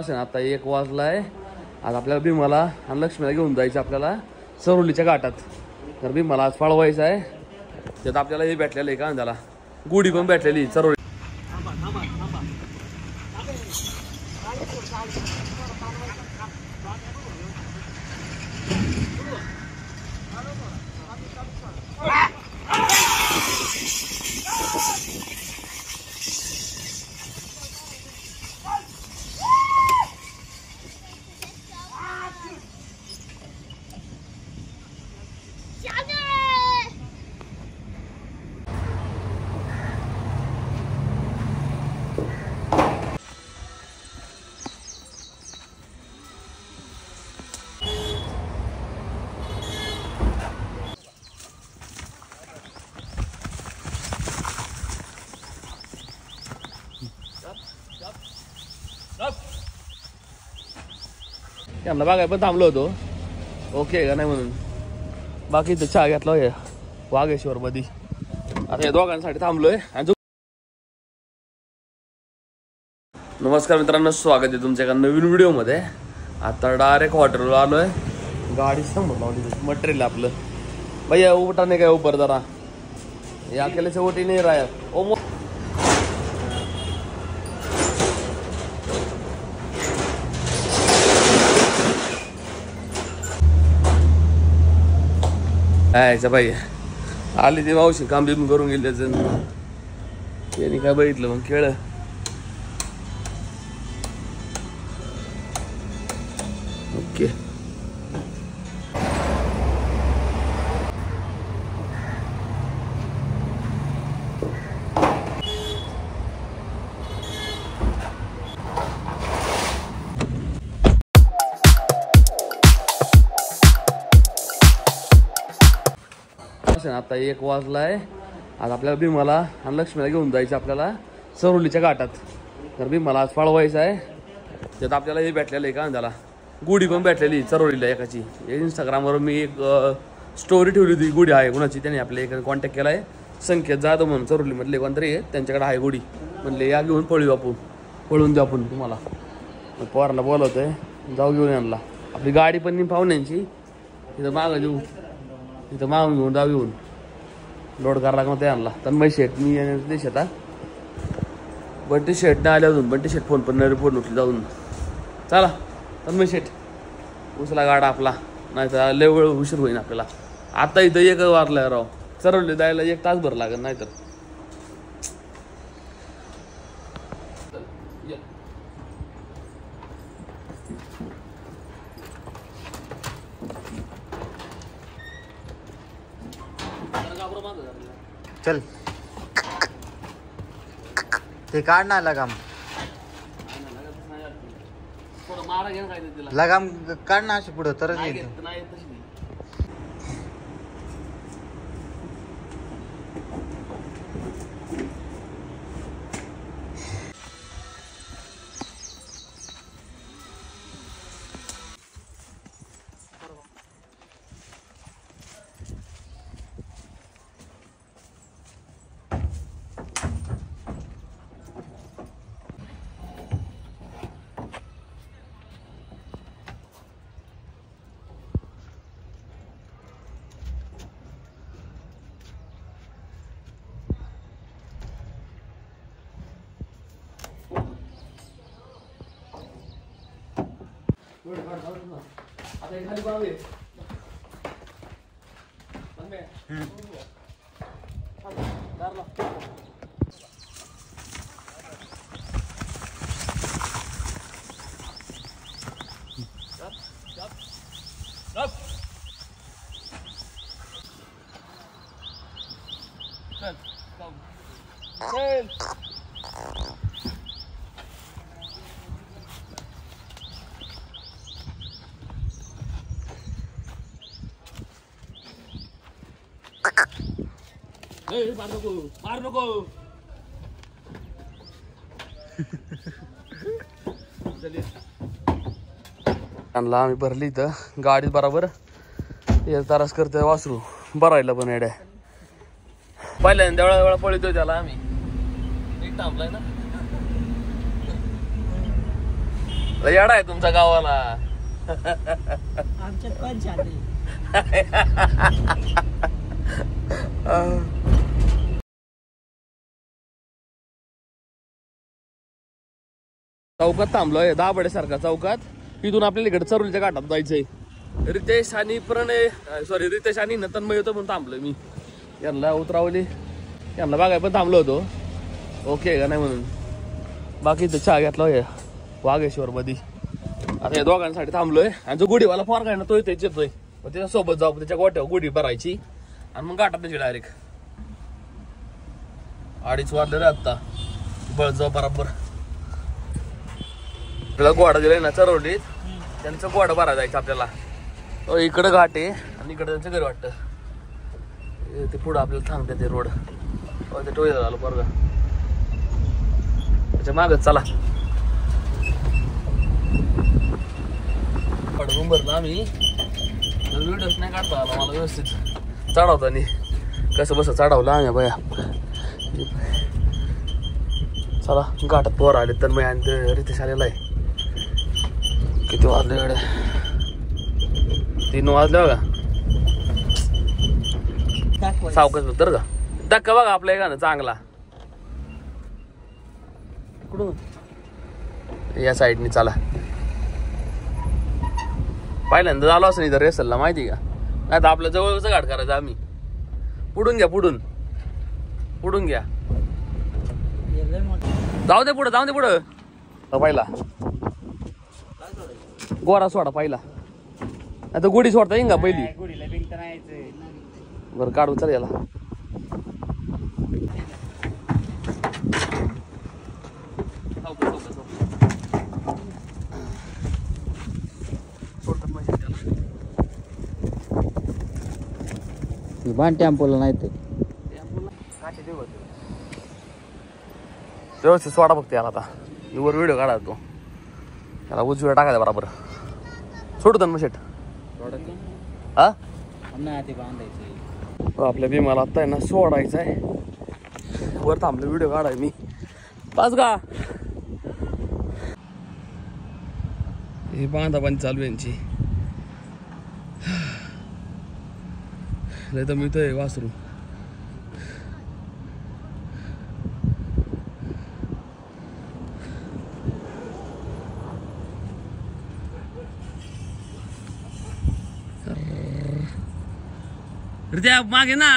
तास आहे ना, आता 1 वाजलाय. आज आपल्याला भीमाला आणि लक्ष्मीला घेऊन जायचं आपल्याला सरोलीच्या घाटात. तर भीमाला आज पळवायचं आहे. त्यात आपल्याला हे भेटलेलं आहे का त्याला गुढी पण भेटलेली सरोली. त्यांना बघाय पण थांबलो होतो ओके का नाही म्हणून. बाकी इथं चहा घेतला हे वाघेश्वर मध्ये. आता या दोघांसाठी थांबलोय. नमस्कार मित्रांनो, स्वागत आहे तुमच्या एका नवीन व्हिडिओ मध्ये. आता डायरेक्ट हॉटेलवर आलोय. गाडी समोर लावली मटेरियल आपलं. भैया उठा नाही काय ऊपर जरा. या अकेले से ओटी नहीं रहा है. ओ यायचं बाई आली ती मावशी काम बिम करून गेली. त्याचं त्यांनी काय बघितलं मग खेळ. ओके आता 1 वाजलाय. आज आपल्याला भीमाला आणि लक्ष्मीला घेऊन जायचं आपल्याला सरोलीच्या घाटात. तर भीमाला आज पळवायचं आहे. त्यात आपल्याला हे भेटलेलं आहे का त्याला गुढी पण भेटलेली सरोलीला एकाची. इंस्टाग्रामवर मी एक स्टोरी ठेवली होती. गुढी आहे कुणाची, त्याने आपल्या एक कॉन्टॅक्ट केला आहे. संकेत जाधव म्हणून सरोलीमधले कोणतरी आहे, त्यांच्याकडे आहे गुढी. म्हणले या घेऊन पळू आपण, पळून देऊ आपण तुम्हाला. पोराला बोलवतोय जाऊ घेऊन आणला. आपली गाडी पण पाहुण्यांची इथं मागं देऊ, इथं मागून घेऊन जाऊ घेऊन लोड करायला लागला. ते आणला तन्मय शेट. मी देश आता बंटी शेट नाही आल्या अजून. बंटी शेट फोन पण नाही फोन उठली जाऊन. चला तन्मय शेट उचला गाडा आपला, नाही तर लय वेळ उशीर होईन आपल्याला. आता इथं 1 वाजलाय राव. सरवले जायला 1 तासभर लागेल नाही तर. चल ते काढ ना लगाम. लगाम काढ ना अशी पुढं तरच येईल. आता खाली बावे मार नको. आणला आम्ही भरली इथं गाडीत बरोबर. तारास करतोय वासरू भरायला पण एड्या. पहिल्यांदा वेळा पळतोय त्याला आम्ही. एक थांबलाय ना येडा आहे तुमच्या गावाला. आमच्यात पण छाती. चौकात थांबलोय, दाभाडेसारखा चौकात. इथून आपल्याला इकडे चरुलीच्या घाटात जायचंय. रितेश आणि प्रणय रितेश आणि तन्मय होतो म्हणून थांबलोय मी. यांना उतरावली, यांना बघाय पण थांबलो होतो. ओके का नाही म्हणून. बाकी इथं चहा घेतला होय वाघेश्वर मध्ये. आता या दोघांसाठी थांबलोय. आणि जो गुढीवाला फॉर काय ना तो इथेच येतोय. मग त्याच्या सोबत जाऊ, त्याच्या गोट्यावर गुढी भरायची आणि मग घाटात त्याची डायरेक्ट. 2:30 वाजले रे आता. बळ जाऊ बरोबर. आपल्याला गोडा दिलाय ना चरवलीत, त्यांचं गोडा भरा जायचं आपल्याला. इकडं घाट आहे आणि इकडं त्यांचं घर वाटतं. ते पुढं आपल्याला थांबते ते रोड. ते टोळी झालं बरं. त्याच्या मागच चला. रूम भरला आम्ही. व्हिडिओच नाही काढता आला मला व्यवस्थित चढवतानी. कसं बस चढवलं आम्ही बया. चला घाटात पोर आले तर मी आणि ते रितेश आलेला आहे. किती वाजले गाड्या? 3 वाजले बघा. सावकाश तर का धक्का बघा आपल्या का ना चांगला. कुठून या साईडनी चला. पहिल्यांदा झालो असं इथं रेसलला माहिती का. नाही तर आपल्या जवळचं घाट करायचं आम्ही. पुढून घ्या, पुढून घ्या. जाऊ दे पुढं, पहिला गोरा सोडा पहिला. आता गुढी सोडता येईन का पहिली? बरं काढू चल याला. बाण टेम्पोला नाही ते व्यवस्थित सोडा बघते याला. आता वर व्हिडिओ काढा तो. याला उजवीला टाकायचा बरोबर. सोडू मग शेट. हा आपल्या भीमाला आता आहे ना सोडायचं आहे. वर थांबलं व्हिडिओ काढाय मी. पाच का हे बांधा पण चालू यांची. नाही तर मी तर वासरू. त्या मागे ना.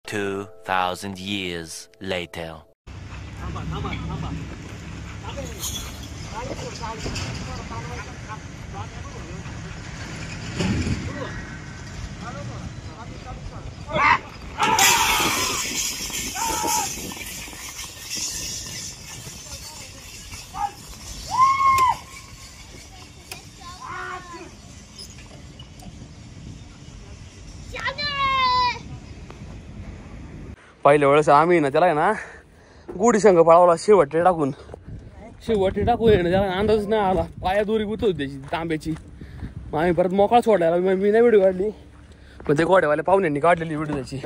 $2,000 years later. पहिल्या वेळेस आम्ही ना त्याला आहे ना गुढी संघ पळावला. शेवटे टाकून त्याला अंदाजच नाही आला. पाया दोरी गुत होती त्याची तांब्याची. मग आम्ही परत मोकळा सोडायला मी नाही व्हिडिओ काढली. पण ते गोड्यावाल्या पाहुण्यांनी काढलेली व्हिडिओ त्याची.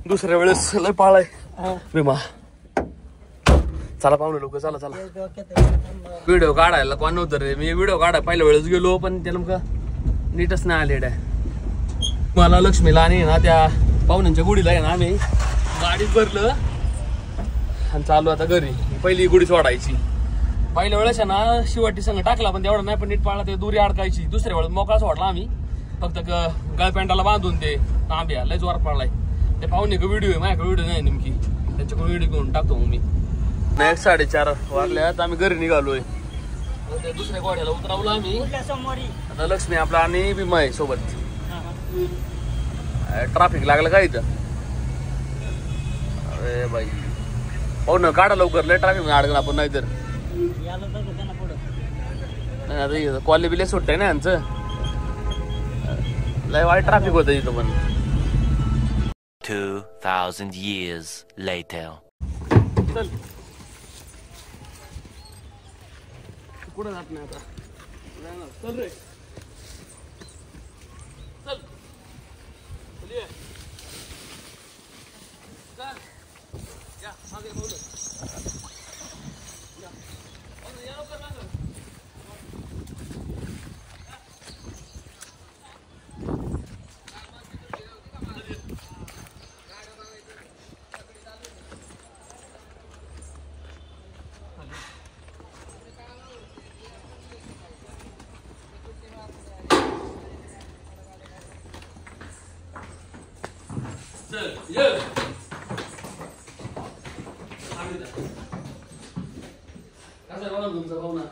दुसऱ्या वेळेस लय पाळाय भीमा. चला पाहुणे लोक चला. व्हिडिओ काढायला कोण नव्हतं रे. मी व्हिडिओ काढायला पहिल्या वेळेस गेलो पण त्याला मग नीटच नाही आले. मला लक्ष्मीला आणि ना त्या पाहुण्यांच्या गुढीला आहे ना आम्ही गाडीत भरलं आणि चालू आता घरी. पहिली गुढी सोडायची. पहिल्या वेळेस ना शिवाटी संघ टाकला पण तेवढा नाही. पण नीट पाळला ते दुरी अडकायची. दुसऱ्या वेळेस मोकळा सोडला आम्ही. फक्त गळपॅन्टाला बांधून ते तांब्या लय जोरात पडलाय. ते पाहुणे व्हिडिओ आहे माझ्याकडे. व्हिडिओ नाही नेमकी त्याच्याकडून व्हिडिओ घेऊन टाकतो मग मी. 1:30 वाजल्यात आम्ही घरी निघालोय. त्या दुसऱ्या गोड्याला उतरवलं आम्ही. कुठल्या सोमवारी आता लक्ष्मी आपला आणि भीमय सोबत. ट्रॅफिक लागलं का इथं? अरे बाई पाहू ना, काढा लवकर, लय ट्रॅफिक अडकण आपण. नाही तर याला बघू त्यांना पुढं. आता कॉलेज बिले सुटतंय ना यांचं. लय वाईट ट्रॅफिक होतं इथं पण. 2,000 years later. चल कुठं जात नाही आता. चल रे चल. चल ये. चल या मागे बोल. या या लवकर मागे. चल ये. कसं आहे बघा तुमचा पाहुणा?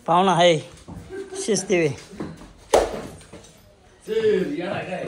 पाहुणा आहे शिस्तीवे. चल येणार काय?